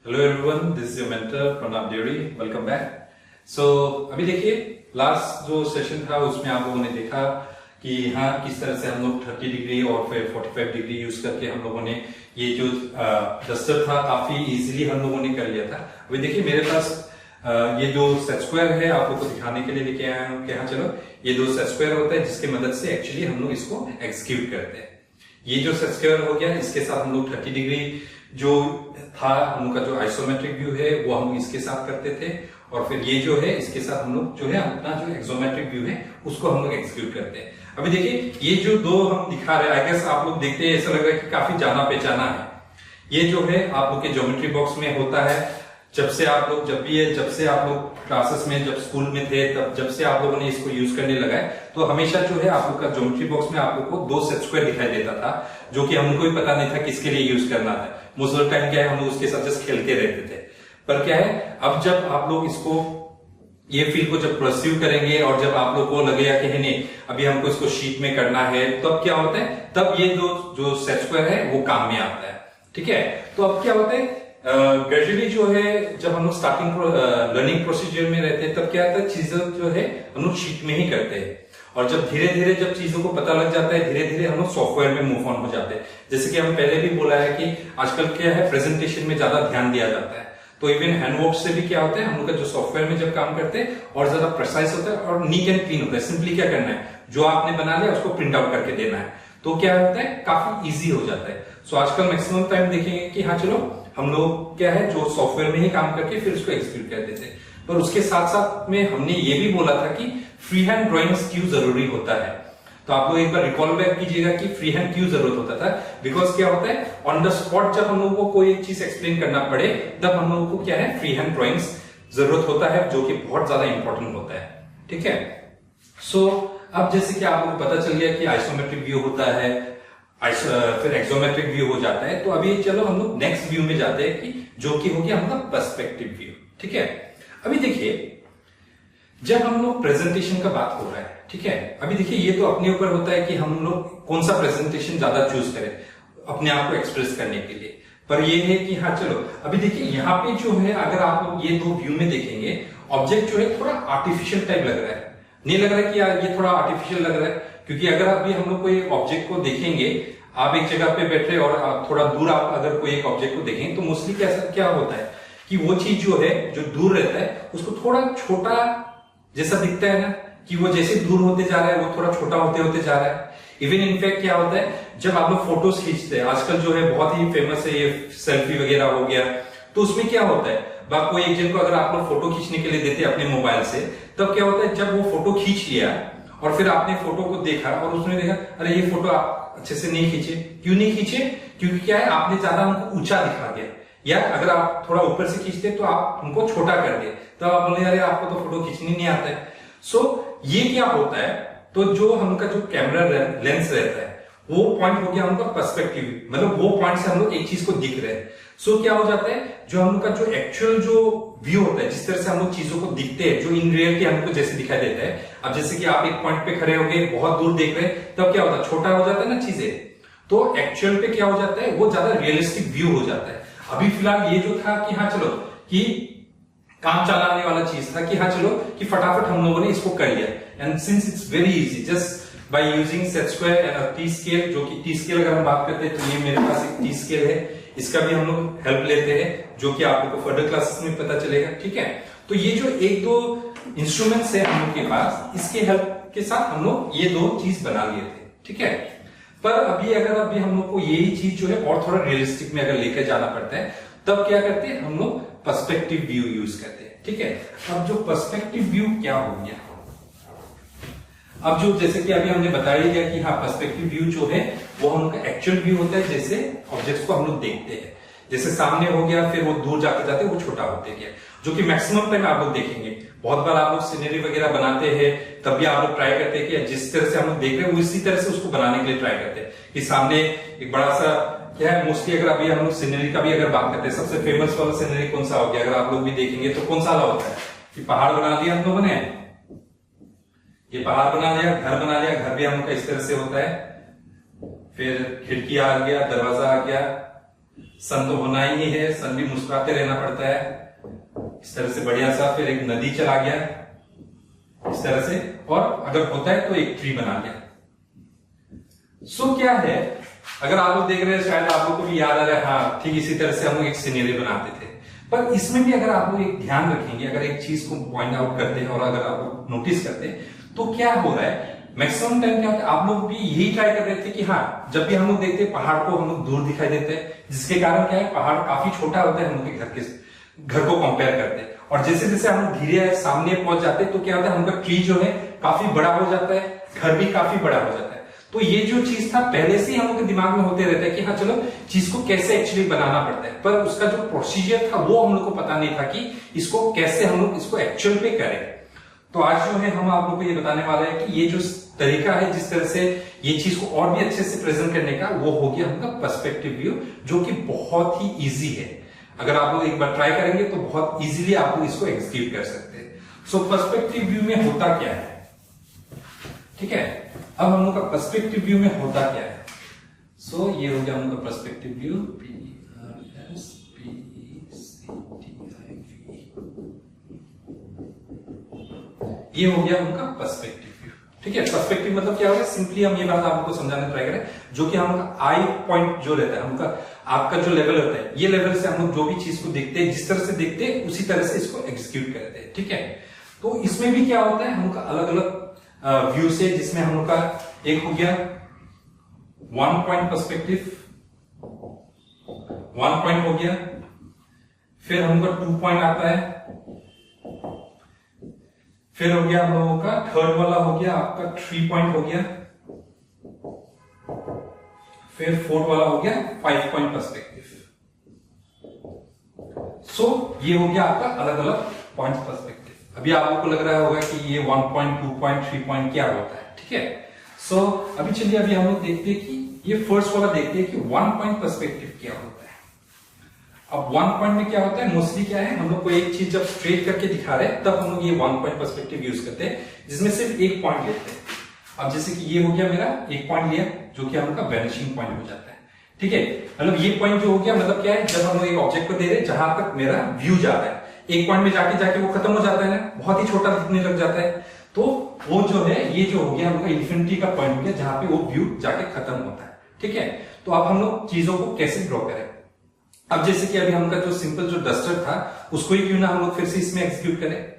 Hello everyone, this is your mentor Pranab Deri. Welcome back. So अभी देखिए, last जो session था उसमें आप लोगों ने देखा कि हाँ किस तरह से हम लोग 30 डिग्री और फिर 45 डिग्री यूज करके हम लोगों ने ये जो डस्टर था काफी इजीली हम लोगों ने कर लिया था। अभी देखिए मेरे पास ये जो सेट स्क्वायर है आप लोग को दिखाने के लिए लेके आया हूँ कि हाँ चलो ये दो सेट स्क्वायर होता है जिसकी मदद से एक्चुअली हम लोग इसको एक्सिक्यूट करते हैं। ये जो सेट स्क्वायर हो गया इसके साथ हम लोग 30 डिग्री जो था हम लोग का जो आइसोमेट्रिक व्यू है वो हम इसके साथ करते थे, और फिर ये जो है इसके साथ हम लोग जो है अपना जो एक्सोमेट्रिक व्यू है उसको हम लोग एक्सिक्यूट करते हैं। अभी देखिए ये जो दो हम दिखा रहे हैं, आई गेस आप लोग देखते हैं ऐसा लग रहा है कि काफी जाना पहचाना है। ये जो है आप लोग के ज्योमेट्री बॉक्स में होता है। जब से आप लोग क्लासेस में जब स्कूल में थे तब जब से आप लोगों ने इसको यूज करने लगा है तो हमेशा जो है आप लोग का ज्योमेट्री बॉक्स में आप लोग को दो सेट स्क्वायर दिखाई देता था, जो कि हमको भी पता नहीं था किसके लिए यूज करना था। मोस्ट ऑफ द टाइम क्या है हम लोग उसके साथ जस्ट खेलते रहते थे। पर क्या है अब जब आप लोग इसको ये फील्ड को जब परस्यू करेंगे और जब आप लोग को लगेगा कि नहीं अभी हमको इसको शीट में करना है, तब क्या होता है, तब ये जो सेट स्क्वायर है वो काम में आता है। ठीक है, तो अब क्या होता है ग्रेजुअली जो है जब हम लोग स्टार्टिंग लर्निंग प्रोसीजर में रहते हैं तब क्या होता है चीजें जो है हम लोग शीट में ही करते हैं, और जब धीरे धीरे जब चीजों को पता लग जाता है धीरे धीरे हम लोग सॉफ्टवेयर में मूव ऑन हो जाते हैं। जैसे कि हम पहले भी बोला है कि आजकल क्या है प्रेजेंटेशन में ज्यादा ध्यान दिया जाता है, तो इवन हैंडवर्क से भी क्या होता है हम लोग का जो सॉफ्टवेयर में जब काम करते हैं और ज्यादा प्रिसाइज होता है और नीट एंड क्लीन होता है। सिंपली क्या करना है, जो आपने बना लिया उसको प्रिंट आउट करके देना है, तो क्या होता है काफी इजी हो जाता है। सो आजकल मैक्सिमम टाइम देखेंगे कि हाँ चलो हम लोग क्या है जो सॉफ्टवेयर में ही काम करके फिर उसको एक्सिक्यूट कर देते हैं। पर उसके साथ साथ में हमने ये भी बोला था कि फ्री हैंड ड्रॉइंग्स क्यों जरूरी होता है। तो आप लोग एक बार रिकॉल बैक कीजिएगा कि फ्री हैंड क्यों जरूरत होता था। बिकॉज क्या होता है ऑन द स्पॉट जब हम लोगों को कोई एक चीज एक्सप्लेन करना पड़े तब हम लोगों को क्या है फ्री हैंड ड्रॉइंग्स जरूरत होता है, जो कि बहुत ज्यादा इंपॉर्टेंट होता है। ठीक है, सो अब जैसे कि आप लोगों को पता चल गया कि आइसोमेट्रिक व्यू होता है, फिर एक्सोमेट्रिक व्यू हो जाता है। तो अभी चलो हम लोग नेक्स्ट व्यू में जाते हैं कि जो कि हो गया हम लोग पर्सपेक्टिव व्यू। ठीक है, अभी देखिए जब हम लोग प्रेजेंटेशन का बात हो रहा है, ठीक है, अभी देखिए ये तो अपने ऊपर होता है कि हम लोग कौन सा प्रेजेंटेशन ज्यादा चूज करें अपने आप को एक्सप्रेस करने के लिए। पर ये है कि हाँ चलो अभी देखिए यहाँ पे जो है अगर आप लोग ये दो व्यू में देखेंगे ऑब्जेक्ट जो है थोड़ा आर्टिफिशियल टाइप लग रहा है। नहीं लग रहा है कि यार ये थोड़ा आर्टिफिशियल लग रहा है, क्योंकि अगर अभी हम लोग कोई ऑब्जेक्ट को देखेंगे, आप एक जगह पे बैठे और आप थोड़ा दूर आप अगर कोई एक ऑब्जेक्ट को देखें तो मोस्टली क्या होता है कि वो चीज जो है जो दूर रहता है उसको थोड़ा छोटा जैसा दिखता है ना, कि वो जैसे दूर होते जा रहा है वो थोड़ा छोटा होते होते जा रहा है। इवन इनफैक्ट क्या होता है जब आप लोग फोटोज खींचते हैं, आजकल जो है बहुत ही फेमस है ये सेल्फी वगैरह हो गया, तो उसमें क्या होता है कोई एक जन को अगर आप लोग फोटो खींचने के लिए देते हैं अपने मोबाइल से, तब क्या होता है जब वो फोटो खींच लिया और फिर आपने फोटो को देखा और उसने देखा अरे ये फोटो आप अच्छे से नहीं खींचे। क्यों नहीं खींचे? क्योंकि क्या है आपने ज्यादा हमको ऊंचा दिखा दिया, या अगर आप थोड़ा ऊपर से खींचते तो आप हमको छोटा कर दिए, तो आप बोले अरे आपको तो फोटो खींचनी नहीं आता है। सो ये क्या होता है, तो जो हमका जो कैमरा लेंस रहता है वो पॉइंट हो गया हमका पर्सपेक्टिव, मतलब वो पॉइंट से हम लोग एक चीज को दिख रहे हैं। सो क्या हो जाता है जो हमका जो एक्चुअल जो व्यू होता है, जिस तरह से हम लोग चीजों को दिखते हैं, जो इन रियलिटी हमको जैसे दिखाई देता है, अब जैसे कि आप एक पॉइंट पे खड़े हो गए बहुत दूर देख रहे हैं, तब क्या होता है छोटा हो जाता है ना चीजें, तो एक्चुअल पे क्या हो जाता है वो ज्यादा रियलिस्टिक व्यू हो जाता है। अभी फिलहाल ये जो था कि हाँ चलो कि काम चलाने वाला चीज था कि हाँ चलो कि फटाफट हम लोगों ने इसको कर लिया, and since it's very easy just by using set square and T scale, जो कि टी स्केल अगर हम बात करते हैं तो ये मेरे पास एक टी स्केल है, इसका भी हम लोग हेल्प लेते हैं जो कि आप लोग को फर्दर क्लासेस में पता चलेगा। ठीक है, तो ये जो एक दो इंस्ट्रूमेंट्स है हम लोग के पास, इसके हेल्प के साथ हम लोग ये दो चीज बना लिए थे। ठीक है, पर अभी हम लोग को यही चीज जो है और थोड़ा रियलिस्टिक में अगर लेकर जाना पड़ता है तब क्या करते हैं हम लोग पर्सपेक्टिव व्यू यूज करते हैं। ठीक है, अब जो पर्सपेक्टिव व्यू क्या हो गया, अब जो जैसे कि अभी हमने बताया ही गया कि हाँ पर्सपेक्टिव व्यू जो है वो हमका एक्चुअल व्यू होता है, जैसे ऑब्जेक्ट्स को हम लोग देखते हैं, जैसे सामने हो गया फिर वो दूर जाते जाते वो छोटा होते गया, जो कि मैक्सिमम टाइम आप लोग देखेंगे। बहुत बार आप लोग सीनरी वगैरह बनाते हैं तब भी आप लोग ट्राई करते हैं कि जिस तरह से हम लोग देख रहे हैं वो इसी तरह से उसको बनाने के लिए ट्राई करते हैं कि सामने एक बड़ा सा क्या है। मोस्टली अगर अभी हम लोग सीनरी का भी अगर बात करते हैं, सबसे फेमस वाला सीनरी कौन सा हो गया अगर आप लोग भी देखेंगे तो कौन सा होता है कि पहाड़ बना दिया हम लोगों ने, ये पहाड़ बना लिया, घर बना लिया, घर भी हम लोग का इस तरह से होता है, फिर खिड़की आ गया, दरवाजा आ गया, सन तो होना ही है, सन भी मुस्कुराते रहना पड़ता है। इस तरह से बढ़िया सा फिर एक नदी चला गया इस तरह से, और अगर होता है तो एक ट्री बना लिया। सो क्या है, अगर आप लोग देख रहे हैं शायद आप लोग को भी याद आ रहा है, हाँ ठीक इसी तरह से हम लोग एक सीनरी बनाते थे। पर इसमें भी अगर आप लोग एक ध्यान रखेंगे, अगर एक चीज को पॉइंट आउट करते हैं और अगर आप लोग नोटिस करते हैं तो क्या हो रहा है, मैक्सिमम टाइम क्या होता है, आप लोग भी यही ट्राई कर रहे थे कि हाँ जब भी हम लोग देखते हैं पहाड़ को हम लोग दूर दिखाई देते हैं, जिसके कारण क्या है पहाड़ काफी छोटा होता है हम लोग के घर को कंपेयर करते हैं। और जैसे जैसे हम लोग धीरे सामने पहुंच जाते हैं तो क्या होता है, उनका ट्री जो है काफी बड़ा हो जाता है, घर भी काफी बड़ा हो जाता है। तो ये जो चीज था पहले से ही हम लोग के दिमाग में होते रहता है कि हाँ चलो चीज को कैसे एक्चुअली बनाना पड़ता है, पर उसका जो प्रोसीजर था वो हम लोग को पता नहीं था कि इसको कैसे हम लोग इसको एक्चुअल पे करें। तो आज जो है हम आप लोग को ये बताने वाले हैं कि ये जो तरीका है जिस तरह से ये चीज को और भी अच्छे से प्रेजेंट करने का, वो हो गया हमका पर्सपेक्टिव व्यू, जो कि बहुत ही इजी है। अगर आप लोग एक बार ट्राई करेंगे तो बहुत इजीली आप लोग इसको एग्जीक्यूट कर सकते हैं। सो पर्सपेक्टिव व्यू में होता क्या है, ठीक है, अब हम लोग का पर्सपेक्टिव व्यू में होता क्या है। सो ये हो गया हम लोग का पर्सपेक्टिव व्यू, ये हो गया उनका पर्सपेक्टिव व्यू, ठीक है। पर्सपेक्टिव मतलब क्या होगा, सिंपली हम ये बात आपको समझाने ट्राई करें, जो कि हम आई पॉइंट जो रहता है हमका, आपका जो लेवल होता है, ये लेवल से हम लोग जो भी चीज को देखते हैं, जिस तरह से देखते हैं उसी तरह से इसको एग्जीक्यूट करते हैं, ठीक है। तो इसमें भी क्या होता है, हमका अलग अलग व्यू से, जिसमें हम लोग का एक हो गया one point perspective, one point हो गया, फिर हम लोग का 2 पॉइंट आता है, फिर हो गया हम लोगों का थर्ड वाला हो गया आपका 3 पॉइंट हो गया, फिर फोर्थ वाला हो गया 5 पॉइंट पर्सपेक्टिव। सो ये हो गया आपका अलग अलग पॉइंट पर्सपेक्टिव। अभी आप लोगों को लग रहा होगा कि ये 1 पॉइंट 2 पॉइंट 3 पॉइंट क्या होता है, ठीक है। सो अभी चलिए अभी हम लोग देखते हैं कि ये फर्स्ट वाला देखते हैं कि 1 पॉइंट पर्सपेक्टिव क्या होता है। अब 1 पॉइंट में क्या होता है, मोस्टली क्या है, हम लोग को एक चीज जब स्ट्रेट करके दिखा रहे हैं तब हम लोग ये 1 पॉइंट पर्सपेक्टिव यूज करते हैं, जिसमें सिर्फ एक पॉइंट लेते हैं। अब जैसे कि ये हो गया मेरा एक पॉइंट लिया, जो कि हम लोग का वैनिशिंग पॉइंट हो जाता है, ठीक है। मतलब ये पॉइंट जो हो गया, मतलब क्या है, जब हम लोग एक ऑब्जेक्ट को दे रहे हैं जहां तक मेरा व्यू जा रहा है, एक पॉइंट में जाके वो खत्म हो जाता है ना, बहुत ही छोटा दिखने लग जाता है, तो वो जो है ये जो हो गया हम लोग का इन्फिनिटी का पॉइंट हो गया, जहां पे वो व्यू जाके खत्म होता है, ठीक है। तो अब हम लोग चीजों को कैसे ड्रॉ करें। अब जैसे कि अभी हमका जो सिंपल जो डस्टर था उसको ही क्यों ना हम लोग फिर से इसमें एग्जीक्यूट करें।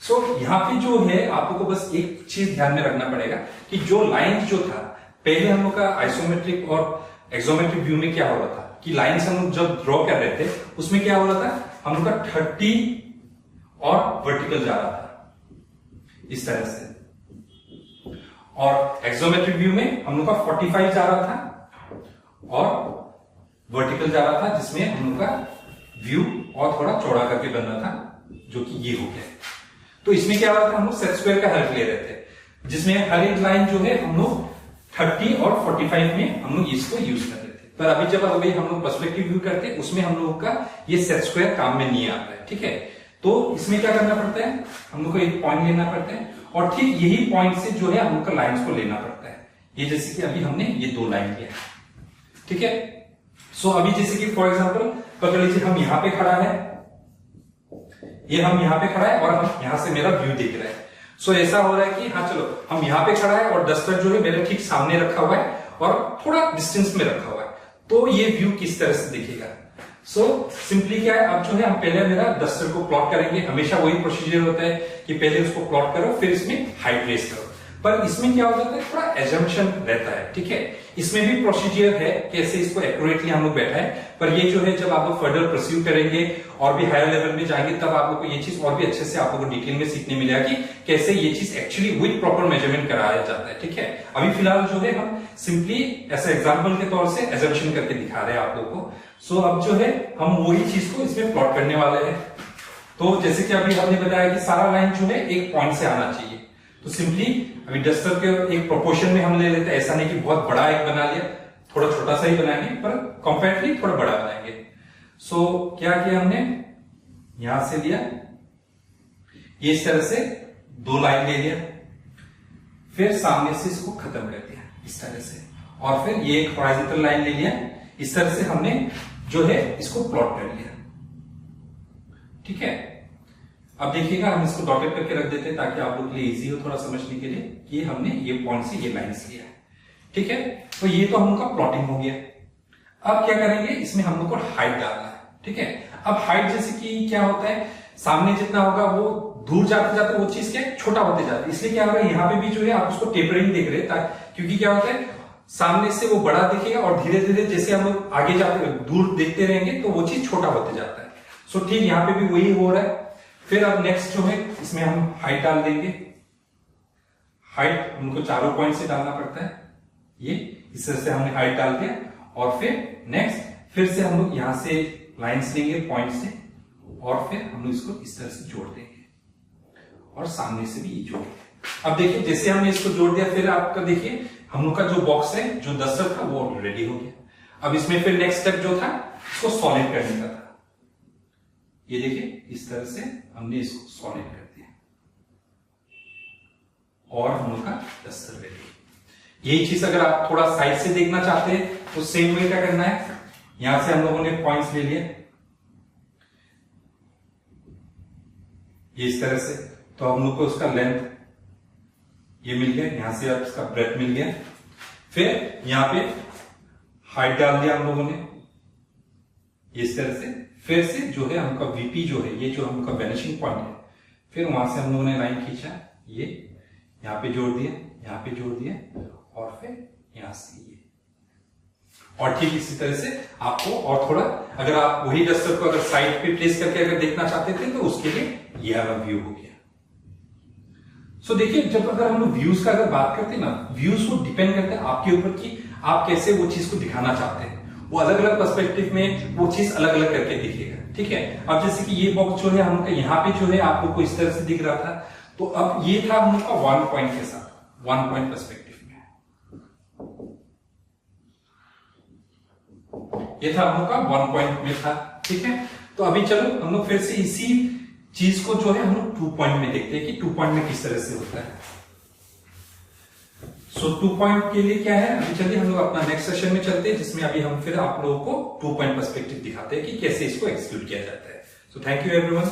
सो यहाँ पे जो है आप लोग को बस एक चीज ध्यान में रखना पड़ेगा कि जो लाइन जो था पहले हम लोग का आइसोमेट्रिक और एक्सोमेट्रिक व्यू में क्या हो रहा था कि लाइन्स हम लोग जब ड्रॉ कर रहे थे उसमें क्या हो रहा था, हम लोग का 30 और वर्टिकल जा रहा था इस तरह से, और एक्सोमेट्रिक व्यू में हम लोग का 45 जा रहा था और वर्टिकल जा रहा था, जिसमें हम लोग का व्यू और थोड़ा चौड़ा करके बन रहा था, जो कि ये हो गया। तो इसमें क्या हो रहा था, हम लोग सेट स्क्वायर का हेल्प ले रहे थे, जिसमें हर एक लाइन जो है हम लोग 30 और 45 में हम लोग इसको यूज कर रहे थे। पर अभी जब अभी हम लोग पर्सपेक्टिव व्यू करते हैं उसमें हम लोग का ये सेट स्क्वायर काम में नहीं आता है, ठीक है। तो इसमें क्या करना पड़ता है, हम लोग को एक पॉइंट लेना पड़ता है और ठीक यही पॉइंट से जो है हम लोग का लाइन्स को लेना पड़ता है। ये जैसे कि अभी हमने ये 2 लाइन लिया, ठीक है। सो अभी जैसे कि फॉर एग्जांपल पकड़ लीजिए हम यहां पे खड़ा है, ये हम यहां पे खड़ा है और हम यहां से मेरा व्यू दिख रहा है। सो ऐसा हो रहा है कि हाँ चलो हम यहां पे खड़ा है और डस्टर जो है मेरे ठीक सामने रखा हुआ है और थोड़ा डिस्टेंस में रखा हुआ है, तो ये व्यू किस तरह से दिखेगा। सो सिंपली क्या है, अब जो है हम पहले मेरा डस्टर को प्लॉट करेंगे, हमेशा वही प्रोसीजर होता है कि पहले उसको प्लॉट करो फिर इसमें हाइट रेस करो। पर इसमें क्या हो जाता है, थोड़ा एजम्पशन रहता है, ठीक है। इसमें भी प्रोसीजर है कैसे इसको एक्यूरेटली हम लोग बैठा है, पर ये जो है जब आप लोग फर्दर परस्यू करेंगे और भी हायर लेवल में जाएंगे तब आप लोग को ये चीज और भी अच्छे से आप लोग को डिटेल में सीखने मिलेगा कि कैसे ये चीज एक्चुअली विद प्रॉपर मेजरमेंट कराया जाता है, ठीक है। अभी फिलहाल जो है हम सिंपली ऐसे एग्जाम्पल के तौर से एजम्पशन करके दिखा रहे हैं आप लोग को। सो अब जो है हम वही चीज को इसमें प्लॉट करने वाले हैं। तो जैसे कि अभी हमने बताया कि सारा लाइन जो है एक पॉइंट से आना चाहिए, तो सिंपली अभी डस्टर के एक प्रोपोर्शन में हम ले लेते हैं, ऐसा नहीं कि बहुत बड़ा एक बना लिया, थोड़ा छोटा सा ही बनाएंगे पर कंपैरेटिवली थोड़ा बड़ा बनाएंगे। सो क्या किया हमने, यहां से लिया ये इस तरह से 2 लाइन ले लिया, फिर सामने से इसको खत्म कर दिया इस तरह से, और फिर ये एक हॉरिजॉन्टल लाइन ले लिया, इस तरह से हमने जो है इसको प्लॉट कर लिया। ठीक है, अब देखिएगा हम इसको डॉटेड करके रख देते हैं ताकि आप लोग के लिए इजी हो थोड़ा समझने के लिए कि हमने ये पॉइंट से ये लाइंस लिया है। ठीक है, तो ये तो हम लोग का प्लॉटिंग हो गया। अब क्या करेंगे, इसमें हम लोग को हाइट डालना है। ठीक है, अब हाइट जैसे कि क्या होता है, सामने जितना होगा वो दूर जाते जाते वो चीज क्या छोटा होते जाता है, इसलिए क्या होगा यहाँ पे भी जो है आप उसको टेपरिंग देख रहे हैं, क्योंकि क्या होता है सामने से वो बड़ा दिखेगा और धीरे धीरे जैसे हम लोग आगे जाते दूर देखते रहेंगे तो वो चीज छोटा होते जाता है। सो ठीक यहाँ पे भी वही हो रहा है। फिर अब नेक्स्ट जो है इसमें हम हाइट डाल देंगे। हाइट हमको चारों पॉइंट से डालना पड़ता है, ये इस तरह से हमने हाइट डाल दिया। और फिर नेक्स्ट फिर से हम लोग यहां से लाइंस लेंगे पॉइंट से और फिर हम लोग इसको इस तरह से जोड़ देंगे और सामने से भी ये जोड़ेंगे। अब देखिए जैसे हमने इसको जोड़ दिया, फिर आपका देखिए हम लोग का जो बॉक्स है जो डस्टर था वो रेडी हो गया। अब इसमें फिर नेक्स्ट स्टेप जो था इसको सॉलिड करने का था। ये देखिए इस तरह से हमने इसको सॉलिड कर दिया और हम लोग का डस्टर रेडी। यही चीज अगर आप थोड़ा साइड से देखना चाहते हैं तो सेम वे क्या करना है, यहां से हम लोगों ने पॉइंट्स ले लिए ये इस तरह से, तो हम लोग को उसका लेंथ ये मिल गया, यहां से अब इसका ब्रेथ मिल गया। फिर यहां पे हाइट डाल दिया हम लोगों ने इस तरह से। फिर से जो है हमका वीपी जो है ये जो हमका वैनिशिंग पॉइंट है, फिर वहां से हम लोगों ने लाइन खींचा, ये यहां पे जोड़ दिया, यहां पे जोड़ दिया और फिर यहां से ये। और ठीक इसी तरह से आपको और थोड़ा अगर आप वही डस्टर को अगर साइड पे प्लेस करके अगर देखना चाहते थे तो उसके लिए ये वाला व्यू हो गया। सो देखिए जब अगर हम लोग व्यूज का अगर बात करते हैं ना, व्यूज को डिपेंड करते हैं आपके ऊपर कि आप कैसे वो चीज को दिखाना चाहते हैं। वो अलग अलग पर्सपेक्टिव में वो चीज अलग अलग करके दिखेगा। ठीक है, अब जैसे कि ये बॉक्स जो है हम लोग यहाँ पे जो है आप लोग को इस तरह से दिख रहा था, तो अब ये था हम लोग का 1 पॉइंट के साथ, 1 पॉइंट पर्सपेक्टिव में ये था हम लोग का 1 पॉइंट में था। ठीक है, तो अभी चलो हम लोग फिर से इसी चीज को जो है हम लोग 2 पॉइंट में देखते हैं कि 2 पॉइंट में किस तरह से होता है। सो 2 पॉइंट के लिए क्या है, अभी चलिए हम लोग अपना नेक्स्ट सेशन में चलते हैं जिसमें अभी हम फिर आप लोगों को 2 पॉइंट पर्सपेक्टिव दिखाते हैं कि कैसे इसको एक्सिक्यूट किया जाता है। So thank you everyone.